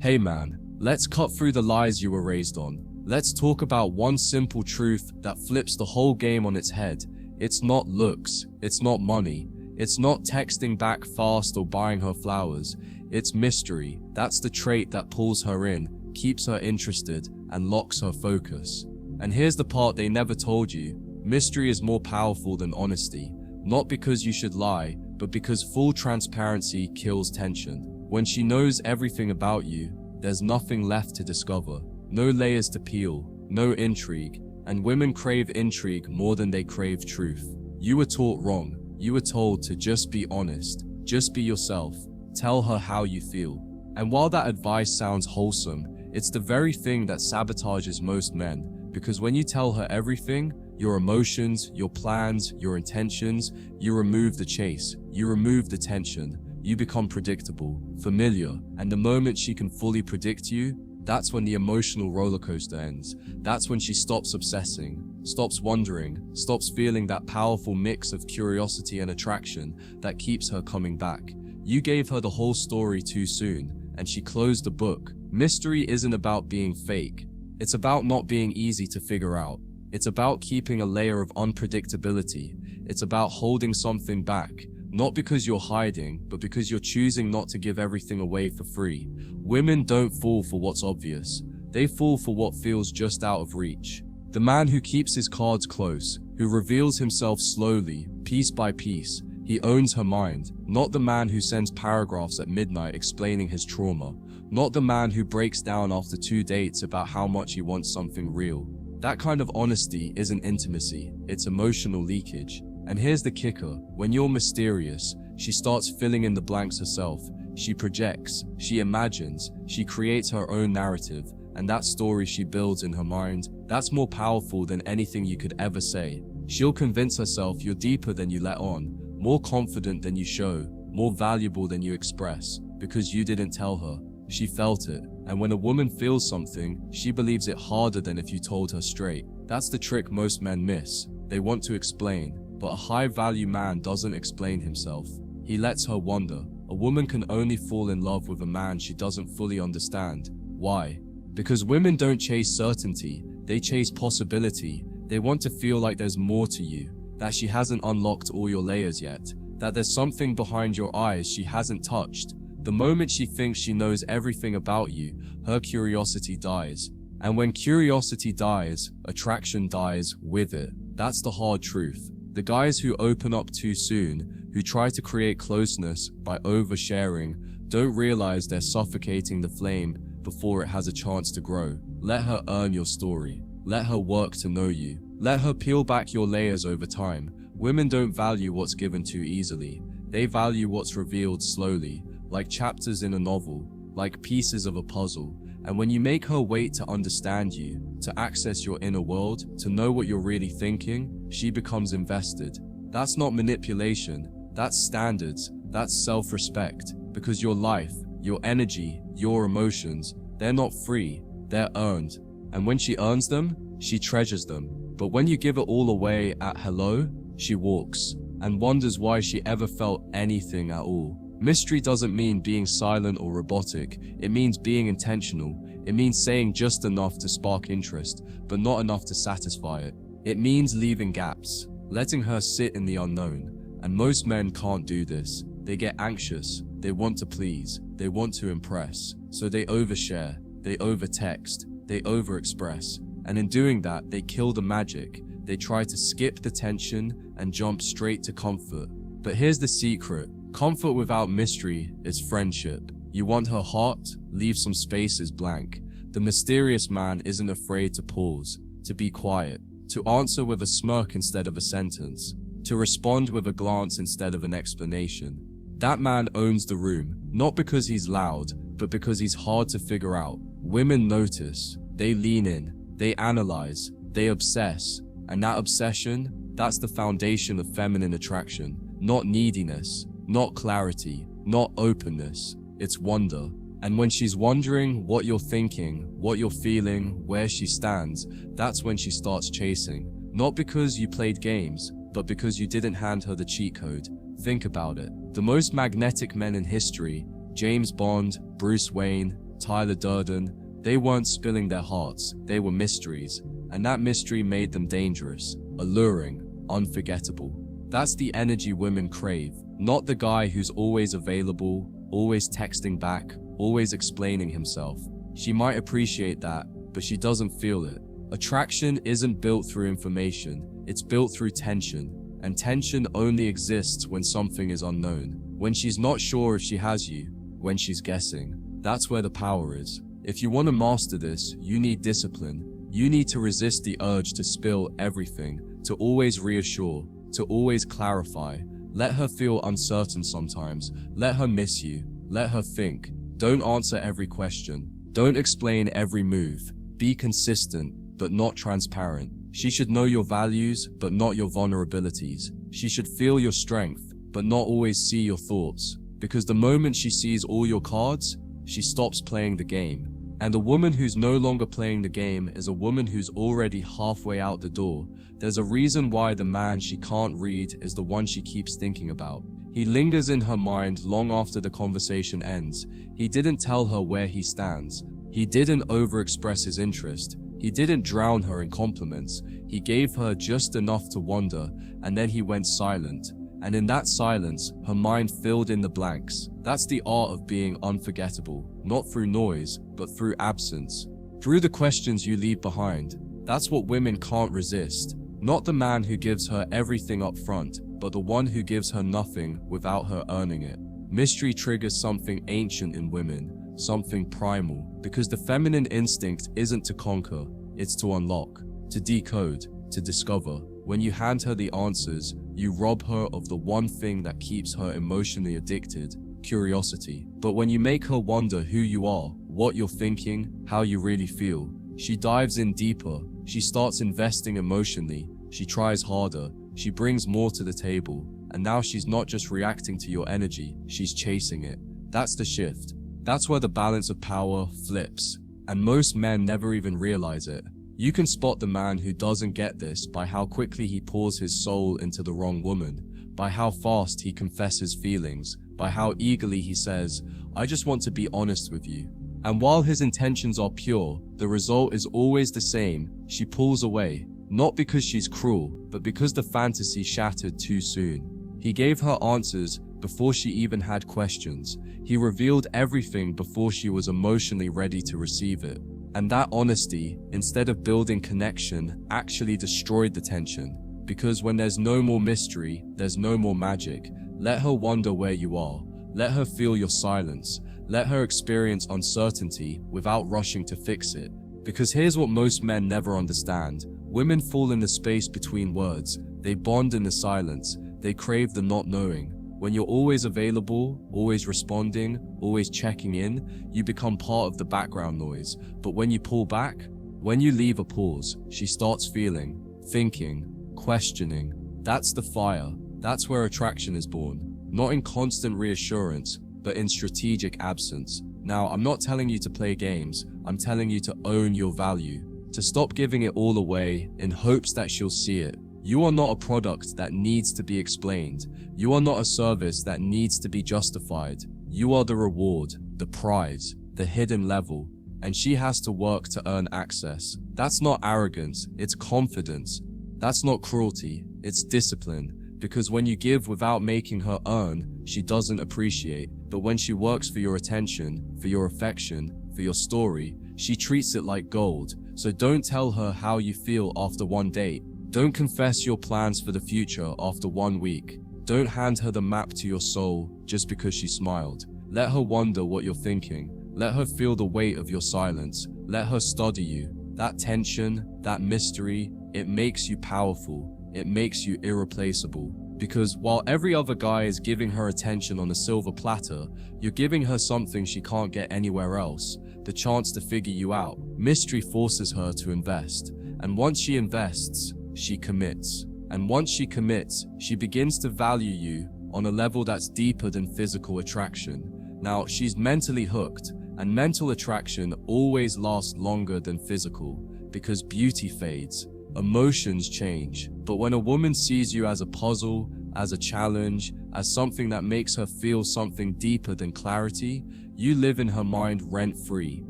Hey man, let's cut through the lies you were raised on. Let's talk about one simple truth that flips the whole game on its head. It's not looks, it's not money, it's not texting back fast or buying her flowers. It's mystery. That's the trait that pulls her in, keeps her interested, and locks her focus. And here's the part they never told you. Mystery is more powerful than honesty. Not because you should lie, but because full transparency kills tension. When she knows everything about you, there's nothing left to discover. No layers to peel, no intrigue, and women crave intrigue more than they crave truth. You were taught wrong. You were told to just be honest, just be yourself, tell her how you feel. And while that advice sounds wholesome, it's the very thing that sabotages most men, because when you tell her everything, your emotions, your plans, your intentions, you remove the chase, you remove the tension, you become predictable, familiar, and the moment she can fully predict you, that's when the emotional roller coaster ends. That's when she stops obsessing, stops wondering, stops feeling that powerful mix of curiosity and attraction that keeps her coming back. You gave her the whole story too soon, and she closed the book. Mystery isn't about being fake. It's about not being easy to figure out. It's about keeping a layer of unpredictability. It's about holding something back, not because you're hiding, but because you're choosing not to give everything away for free. Women don't fall for what's obvious. They fall for what feels just out of reach. The man who keeps his cards close, who reveals himself slowly, piece by piece, he owns her mind. Not the man who sends paragraphs at midnight explaining his trauma. Not the man who breaks down after 2 dates about how much he wants something real. That kind of honesty isn't intimacy, it's emotional leakage. And here's the kicker, when you're mysterious, she starts filling in the blanks herself. She projects, she imagines, she creates her own narrative, and that story she builds in her mind, that's more powerful than anything you could ever say. She'll convince herself you're deeper than you let on, more confident than you show, more valuable than you express, because you didn't tell her. She felt it, and when a woman feels something, she believes it harder than if you told her straight. That's the trick most men miss. They want to explain, but a high-value man doesn't explain himself. He lets her wonder. A woman can only fall in love with a man she doesn't fully understand. Why? Because women don't chase certainty, they chase possibility. They want to feel like there's more to you, that she hasn't unlocked all your layers yet, that there's something behind your eyes she hasn't touched. The moment she thinks she knows everything about you, her curiosity dies. And when curiosity dies, attraction dies with it. That's the hard truth. The guys who open up too soon, who try to create closeness by oversharing, don't realize they're suffocating the flame before it has a chance to grow. Let her earn your story. Let her work to know you. Let her peel back your layers over time. Women don't value what's given too easily. They value what's revealed slowly, like chapters in a novel, like pieces of a puzzle. And when you make her wait to understand you, to access your inner world, to know what you're really thinking, she becomes invested. That's not manipulation, that's standards, that's self-respect. Because your life, your energy, your emotions, they're not free, they're earned. And when she earns them, she treasures them. But when you give it all away at hello, she walks, and wonders why she ever felt anything at all. Mystery doesn't mean being silent or robotic. It means being intentional. It means saying just enough to spark interest, but not enough to satisfy it. It means leaving gaps, letting her sit in the unknown. And most men can't do this. They get anxious. They want to please. They want to impress. So they overshare. They overtext. They overexpress. And in doing that, they kill the magic. They try to skip the tension and jump straight to comfort. But here's the secret. Comfort without mystery is friendship. You want her heart? Leave some spaces blank. The mysterious man isn't afraid to pause, to be quiet, to answer with a smirk instead of a sentence, to respond with a glance instead of an explanation. That man owns the room, not because he's loud, but because he's hard to figure out. Women notice, they lean in, they analyze, they obsess, and that obsession, that's the foundation of feminine attraction. Not neediness, not clarity, not openness, it's wonder. And when she's wondering what you're thinking, what you're feeling, where she stands, that's when she starts chasing. Not because you played games, but because you didn't hand her the cheat code. Think about it. The most magnetic men in history, James Bond, Bruce Wayne, Tyler Durden, they weren't spilling their hearts, they were mysteries, and that mystery made them dangerous, alluring, unforgettable. That's the energy women crave, not the guy who's always available, always texting back, always explaining himself. She might appreciate that, but she doesn't feel it. Attraction isn't built through information, it's built through tension, and tension only exists when something is unknown, when she's not sure if she has you, when she's guessing. That's where the power is. If you want to master this, you need discipline. You need to resist the urge to spill everything, to always reassure, to always clarify. Let her feel uncertain sometimes. Let her miss you. Let her think. Don't answer every question. Don't explain every move. Be consistent, but not transparent. She should know your values, but not your vulnerabilities. She should feel your strength, but not always see your thoughts. Because the moment she sees all your cards, she stops playing the game. And a woman who's no longer playing the game is a woman who's already halfway out the door. There's a reason why the man she can't read is the one she keeps thinking about. He lingers in her mind long after the conversation ends. He didn't tell her where he stands. He didn't overexpress his interest. He didn't drown her in compliments. He gave her just enough to wonder, and then he went silent. And in that silence, her mind filled in the blanks. That's the art of being unforgettable, not through noise, but through absence. Through the questions you leave behind. That's what women can't resist. Not the man who gives her everything up front, but the one who gives her nothing without her earning it. Mystery triggers something ancient in women, something primal, because the feminine instinct isn't to conquer, it's to unlock, to decode, to discover. When you hand her the answers, you rob her of the one thing that keeps her emotionally addicted, curiosity. But when you make her wonder who you are, what you're thinking, how you really feel, she dives in deeper, she starts investing emotionally, she tries harder, she brings more to the table, and now she's not just reacting to your energy, she's chasing it. That's the shift. That's where the balance of power flips, and most men never even realize it. You can spot the man who doesn't get this by how quickly he pours his soul into the wrong woman, by how fast he confesses feelings, by how eagerly he says, "I just want to be honest with you." And while his intentions are pure, the result is always the same. She pulls away, not because she's cruel, but because the fantasy shattered too soon. He gave her answers before she even had questions. He revealed everything before she was emotionally ready to receive it. And that honesty, instead of building connection, actually destroyed the tension. Because when there's no more mystery, there's no more magic. Let her wonder where you are. Let her feel your silence. Let her experience uncertainty without rushing to fix it. Because here's what most men never understand. Women fall in the space between words. They bond in the silence. They crave the not knowing. When you're always available, always responding, always checking in, you become part of the background noise. But when you pull back, when you leave a pause, she starts feeling, thinking, questioning. That's the fire. That's where attraction is born. Not in constant reassurance, but in strategic absence. Now, I'm not telling you to play games. I'm telling you to own your value. To stop giving it all away in hopes that she'll see it. You are not a product that needs to be explained. You are not a service that needs to be justified. You are the reward, the prize, the hidden level, and she has to work to earn access. That's not arrogance, it's confidence. That's not cruelty, it's discipline. Because when you give without making her earn, she doesn't appreciate. But when she works for your attention, for your affection, for your story, she treats it like gold. So don't tell her how you feel after one date. Don't confess your plans for the future after 1 week. Don't hand her the map to your soul just because she smiled. Let her wonder what you're thinking. Let her feel the weight of your silence. Let her study you. That tension, that mystery, it makes you powerful. It makes you irreplaceable. Because while every other guy is giving her attention on a silver platter, you're giving her something she can't get anywhere else. The chance to figure you out. Mystery forces her to invest. And once she invests, she commits. And once she commits, she begins to value you on a level that's deeper than physical attraction. Now, she's mentally hooked, and mental attraction always lasts longer than physical, because beauty fades, emotions change. But when a woman sees you as a puzzle, as a challenge, as something that makes her feel something deeper than clarity, you live in her mind rent-free.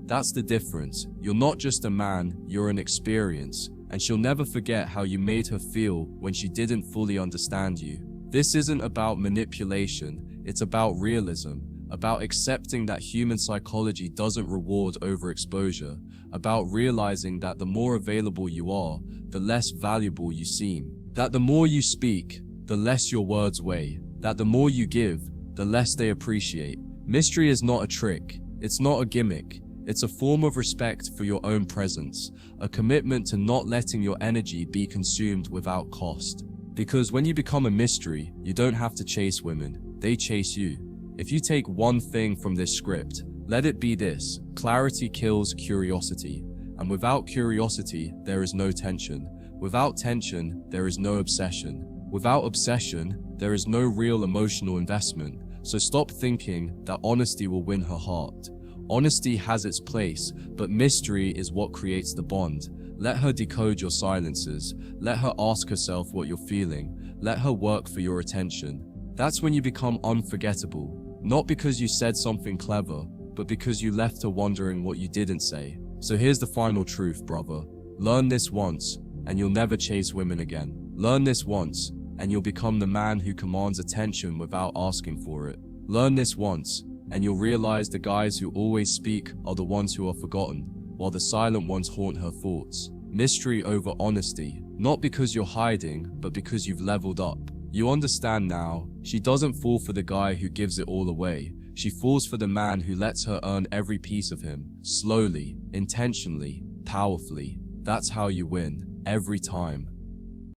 That's the difference. You're not just a man, you're an experience, and she'll never forget how you made her feel when she didn't fully understand you. This isn't about manipulation, it's about realism, about accepting that human psychology doesn't reward overexposure, about realizing that the more available you are, the less valuable you seem, that the more you speak, the less your words weigh, that the more you give, the less they appreciate. Mystery is not a trick, it's not a gimmick, it's a form of respect for your own presence, a commitment to not letting your energy be consumed without cost. Because when you become a mystery, you don't have to chase women, they chase you. If you take one thing from this script, let it be this: clarity kills curiosity. And without curiosity, there is no tension. Without tension, there is no obsession. Without obsession, there is no real emotional investment. So stop thinking that honesty will win her heart. Honesty has its place, but mystery is what creates the bond. Let her decode your silences. Let her ask herself what you're feeling. Let her work for your attention. That's when you become unforgettable. Not because you said something clever, but because you left her wondering what you didn't say. So here's the final truth, brother. Learn this once, and you'll never chase women again. Learn this once, and you'll become the man who commands attention without asking for it. Learn this once, and you'll realize the guys who always speak are the ones who are forgotten, while the silent ones haunt her thoughts. Mystery over honesty, not because you're hiding, but because you've leveled up. You understand now, she doesn't fall for the guy who gives it all away. She falls for the man who lets her earn every piece of him, slowly, intentionally, powerfully. That's how you win, every time.